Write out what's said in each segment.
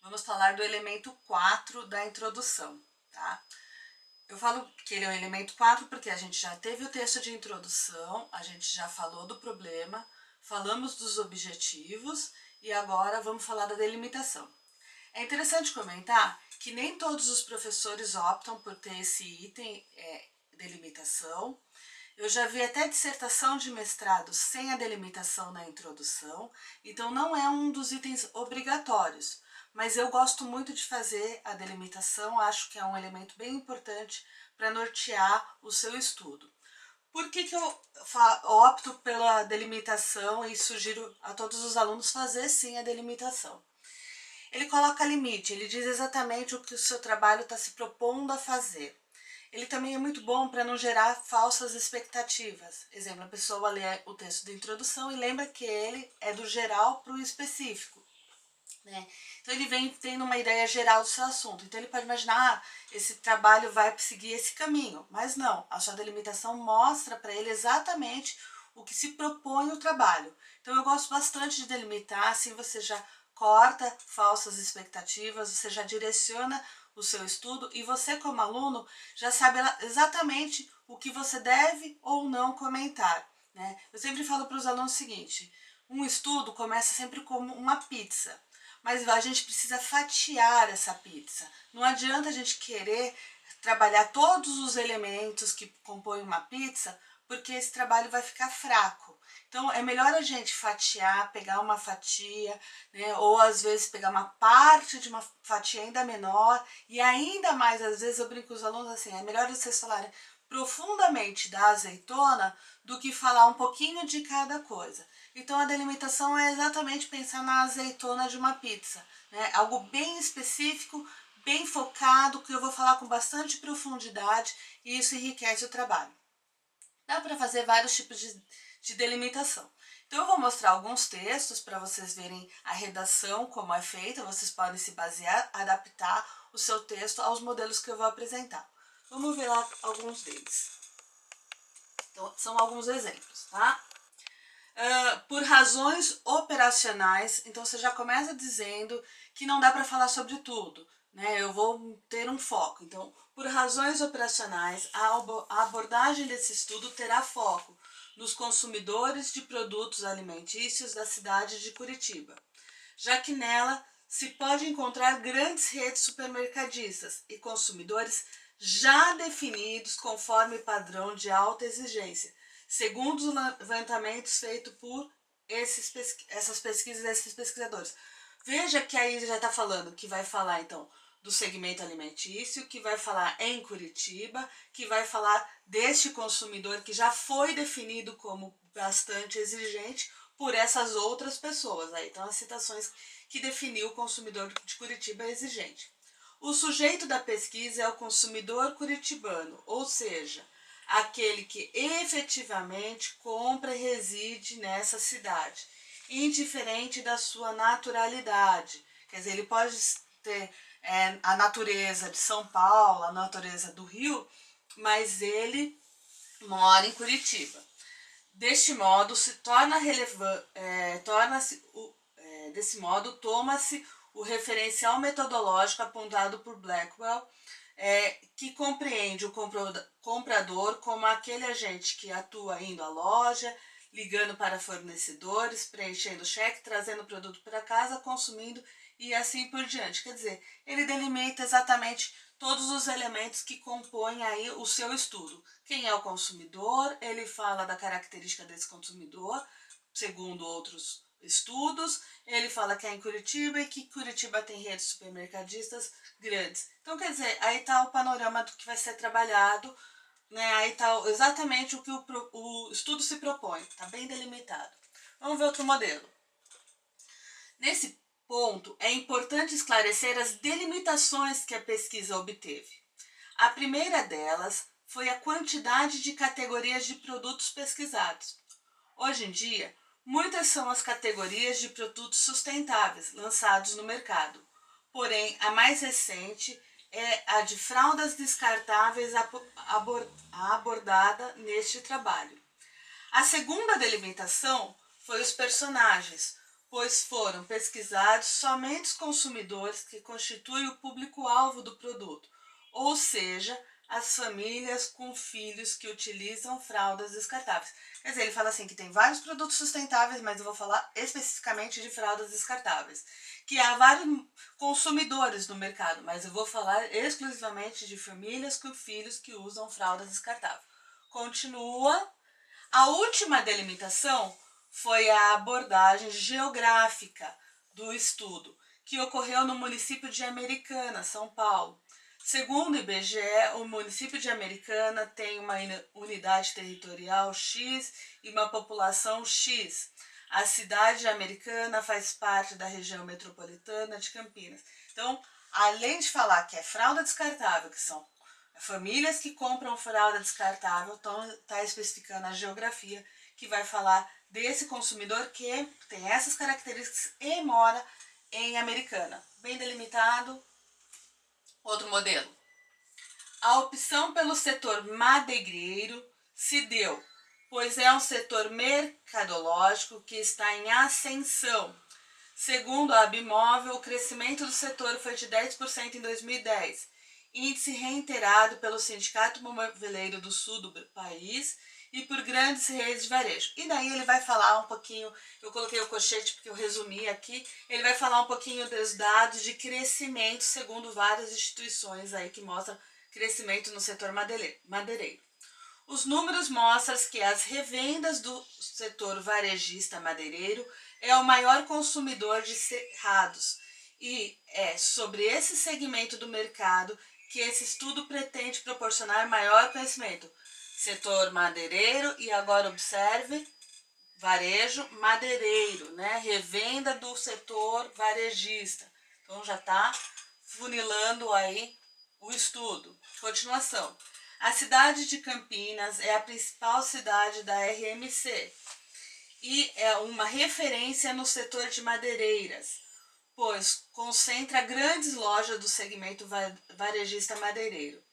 Vamos falar do elemento 4 da introdução, tá? Eu falo que ele é o elemento 4 porque a gente já teve o texto de introdução, a gente já falou do problema, falamos dos objetivos e agora vamos falar da delimitação. É interessante comentar que nem todos os professores optam por ter esse item delimitação. Eu já vi até dissertação de mestrado sem a delimitação na introdução, então não é um dos itens obrigatórios, mas eu gosto muito de fazer a delimitação, acho que é um elemento bem importante para nortear o seu estudo. Por que eu opto pela delimitação e sugiro a todos os alunos fazer sim a delimitação? Ele coloca limite, ele diz exatamente o que o seu trabalho está se propondo a fazer. Ele também é muito bom para não gerar falsas expectativas. Exemplo, a pessoa lê o texto de introdução e lembra que ele é do geral para o específico, né? Então ele vem tendo uma ideia geral do seu assunto. Então ele pode imaginar, esse trabalho vai seguir esse caminho, mas não, a sua delimitação mostra para ele exatamente o que se propõe o trabalho. Então eu gosto bastante de delimitar, assim você já corta falsas expectativas, você já direciona o seu estudo e você como aluno já sabe exatamente o que você deve ou não comentar, né? Eu sempre falo para os alunos o seguinte, um estudo começa sempre como uma pizza, mas a gente precisa fatiar essa pizza. Não adianta a gente querer trabalhar todos os elementos que compõem uma pizza, porque esse trabalho vai ficar fraco. Então é melhor a gente fatiar, pegar uma fatia, né, ou às vezes pegar uma parte de uma fatia ainda menor, e ainda mais, às vezes eu brinco com os alunos assim, é melhor vocês falarem profundamente da azeitona do que falar um pouquinho de cada coisa. Então a delimitação é exatamente pensar na azeitona de uma pizza, né? Algo bem específico, bem focado, que eu vou falar com bastante profundidade e isso enriquece o trabalho. Dá para fazer vários tipos de delimitação. Então eu vou mostrar alguns textos para vocês verem a redação, como é feita, vocês podem se basear, adaptar o seu texto aos modelos que eu vou apresentar. Vamos ver lá alguns deles. Então, são alguns exemplos, tá? Por razões operacionais, então você já começa dizendo que não dá para falar sobre tudo, né? Eu vou ter um foco. Então, por razões operacionais, a abordagem desse estudo terá foco nos consumidores de produtos alimentícios da cidade de Curitiba, já que nela se pode encontrar grandes redes supermercadistas e consumidores já definidos conforme padrão de alta exigência, segundo os levantamentos feitos por essas pesquisas desses pesquisadores. Veja que aí já está falando que vai falar então do segmento alimentício, que vai falar em Curitiba, que vai falar deste consumidor que já foi definido como bastante exigente por essas outras pessoas. Aí estão as citações que definiu o consumidor de Curitiba exigente. O sujeito da pesquisa é o consumidor curitibano, ou seja, aquele que efetivamente compra e reside nessa cidade, indiferente da sua naturalidade. Quer dizer, ele pode ter a natureza de São Paulo, a natureza do Rio, mas ele mora em Curitiba. Deste modo, se torna relevante, desse modo, toma-se o referencial metodológico apontado por Blackwell, que compreende o comprador como aquele agente que atua indo à loja, ligando para fornecedores, preenchendo cheque, trazendo o produto para casa, consumindo e assim por diante. Quer dizer, ele delimita exatamente todos os elementos que compõem aí o seu estudo. Quem é o consumidor, ele fala da característica desse consumidor, segundo outros estudos, ele fala que é em Curitiba e que Curitiba tem redes supermercadistas grandes. Então, quer dizer, aí está o panorama do que vai ser trabalhado, né? Aí está exatamente o que o estudo se propõe, está bem delimitado. Vamos ver outro modelo. Nesse ponto, é importante esclarecer as delimitações que a pesquisa obteve. A primeira delas foi a quantidade de categorias de produtos pesquisados. Hoje em dia, muitas são as categorias de produtos sustentáveis lançados no mercado. Porém, a mais recente é a de fraldas descartáveis abordada neste trabalho. A segunda delimitação foi os personagens, pois foram pesquisados somente os consumidores que constituem o público-alvo do produto, ou seja, as famílias com filhos que utilizam fraldas descartáveis. Quer dizer, ele fala assim que tem vários produtos sustentáveis, mas eu vou falar especificamente de fraldas descartáveis. Que há vários consumidores no mercado, mas eu vou falar exclusivamente de famílias com filhos que usam fraldas descartáveis. Continua. A última delimitação foi a abordagem geográfica do estudo, que ocorreu no município de Americana, São Paulo. Segundo o IBGE, o município de Americana tem uma unidade territorial X e uma população X. A cidade americana faz parte da região metropolitana de Campinas. Então, além de falar que é fralda descartável, que são famílias que compram fralda descartável, então está especificando a geografia que vai falar desse consumidor que tem essas características e mora em Americana. Bem delimitado. Outro modelo. A opção pelo setor madeireiro se deu, pois é um setor mercadológico que está em ascensão. Segundo a Abimóvel, o crescimento do setor foi de 10% em 2010, índice reiterado pelo Sindicato Moveleiro do Sul do país e por grandes redes de varejo. E daí ele vai falar um pouquinho, eu coloquei o colchete porque eu resumi aqui, ele vai falar um pouquinho dos dados de crescimento segundo várias instituições aí que mostram crescimento no setor madeireiro. Os números mostram que as revendas do setor varejista madeireiro é o maior consumidor de cerrados e é sobre esse segmento do mercado que esse estudo pretende proporcionar maior conhecimento. Setor madeireiro e agora observe, varejo madeireiro, né? Revenda do setor varejista. Então já está funilando aí o estudo. Continuação. A cidade de Campinas é a principal cidade da RMC e é uma referência no setor de madeireiras, pois concentra grandes lojas do segmento varejista madeireiro.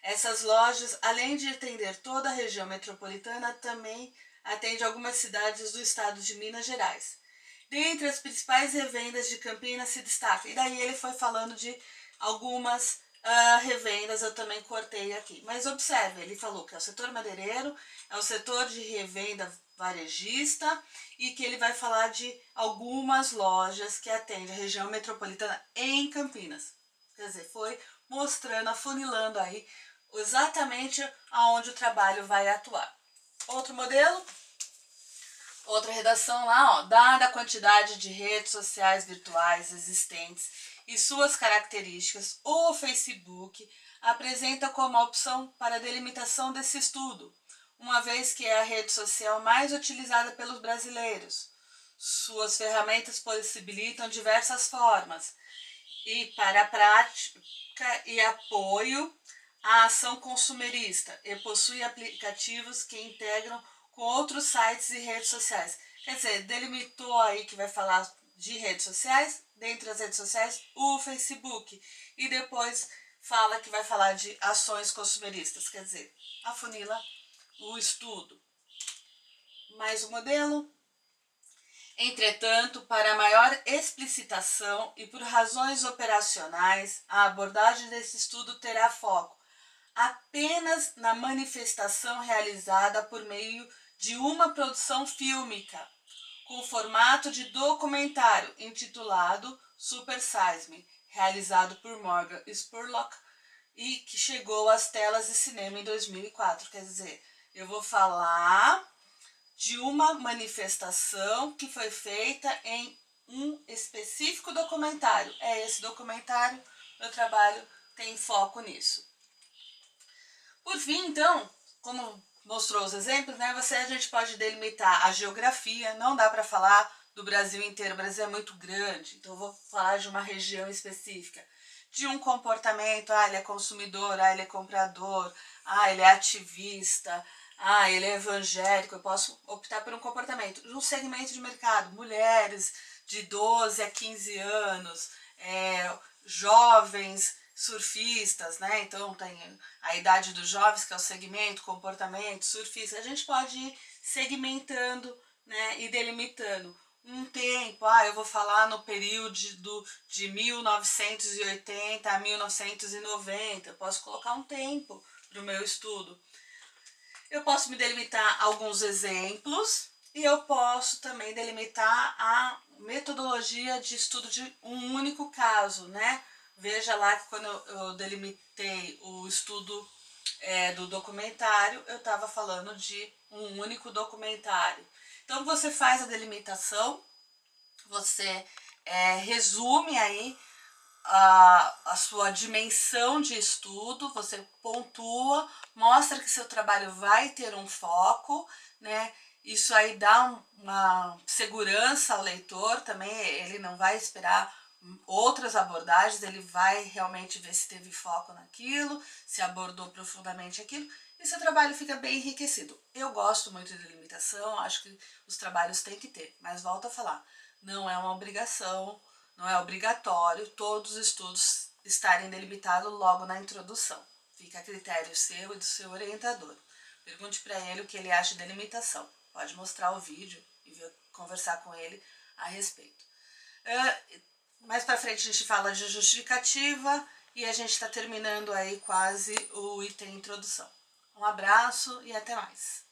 Essas lojas, além de atender toda a região metropolitana, também atende algumas cidades do estado de Minas Gerais. Dentre as principais revendas de Campinas se destaca, e daí ele foi falando de algumas revendas, eu também cortei aqui. Mas observe, ele falou que é o setor madeireiro, é o setor de revenda varejista e que ele vai falar de algumas lojas que atendem a região metropolitana em Campinas. Quer dizer, foi mostrando, afunilando aí exatamente aonde o trabalho vai atuar. Outro modelo, outra redação lá, ó, dada a quantidade de redes sociais virtuais existentes e suas características, o Facebook apresenta como a opção para a delimitação desse estudo, uma vez que é a rede social mais utilizada pelos brasileiros. Suas ferramentas possibilitam diversas formas e para a prática e apoio à ação consumerista e possui aplicativos que integram com outros sites e redes sociais. Quer dizer, delimitou aí que vai falar de redes sociais, dentre as redes sociais, o Facebook. E depois fala que vai falar de ações consumeristas, quer dizer, afunila o estudo. Mais um modelo. Entretanto, para maior explicitação e por razões operacionais, a abordagem desse estudo terá foco apenas na manifestação realizada por meio de uma produção fílmica, com formato de documentário intitulado Super Size Me, realizado por Morgan Spurlock e que chegou às telas de cinema em 2004. Quer dizer, eu vou falar de uma manifestação que foi feita em um específico documentário. É esse documentário, meu trabalho tem foco nisso. Por fim, então, como mostrou os exemplos, né, a gente pode delimitar a geografia, não dá para falar do Brasil inteiro, o Brasil é muito grande, então eu vou falar de uma região específica, de um comportamento, ele é consumidor, ele é comprador, ele é ativista, ele é evangélico, eu posso optar por um comportamento, de um segmento de mercado, mulheres de 12 a 15 anos, jovens, surfistas, né? Então tem a idade dos jovens, que é o segmento, comportamento, surfista. A gente pode ir segmentando, né, e delimitando. um tempo, eu vou falar no período de 1980 a 1990, eu posso colocar um tempo para o meu estudo. Eu posso me delimitar alguns exemplos e eu posso também delimitar a metodologia de estudo de um único caso, né? Veja lá que quando eu delimitei o estudo do documentário, eu estava falando de um único documentário. Então você faz a delimitação, você resume aí a sua dimensão de estudo, você pontua, mostra que seu trabalho vai ter um foco, né? Isso aí dá uma segurança ao leitor também, ele não vai esperar outras abordagens, ele vai realmente ver se teve foco naquilo, se abordou profundamente aquilo, e seu trabalho fica bem enriquecido. Eu gosto muito de limitação, acho que os trabalhos têm que ter, mas volto a falar, não é uma obrigação, não é obrigatório todos os estudos estarem delimitados logo na introdução. Fica a critério seu e do seu orientador. Pergunte para ele o que ele acha de delimitação. Pode mostrar o vídeo e conversar com ele a respeito. Mais para frente a gente fala de justificativa e a gente está terminando aí quase o item introdução. Um abraço e até mais.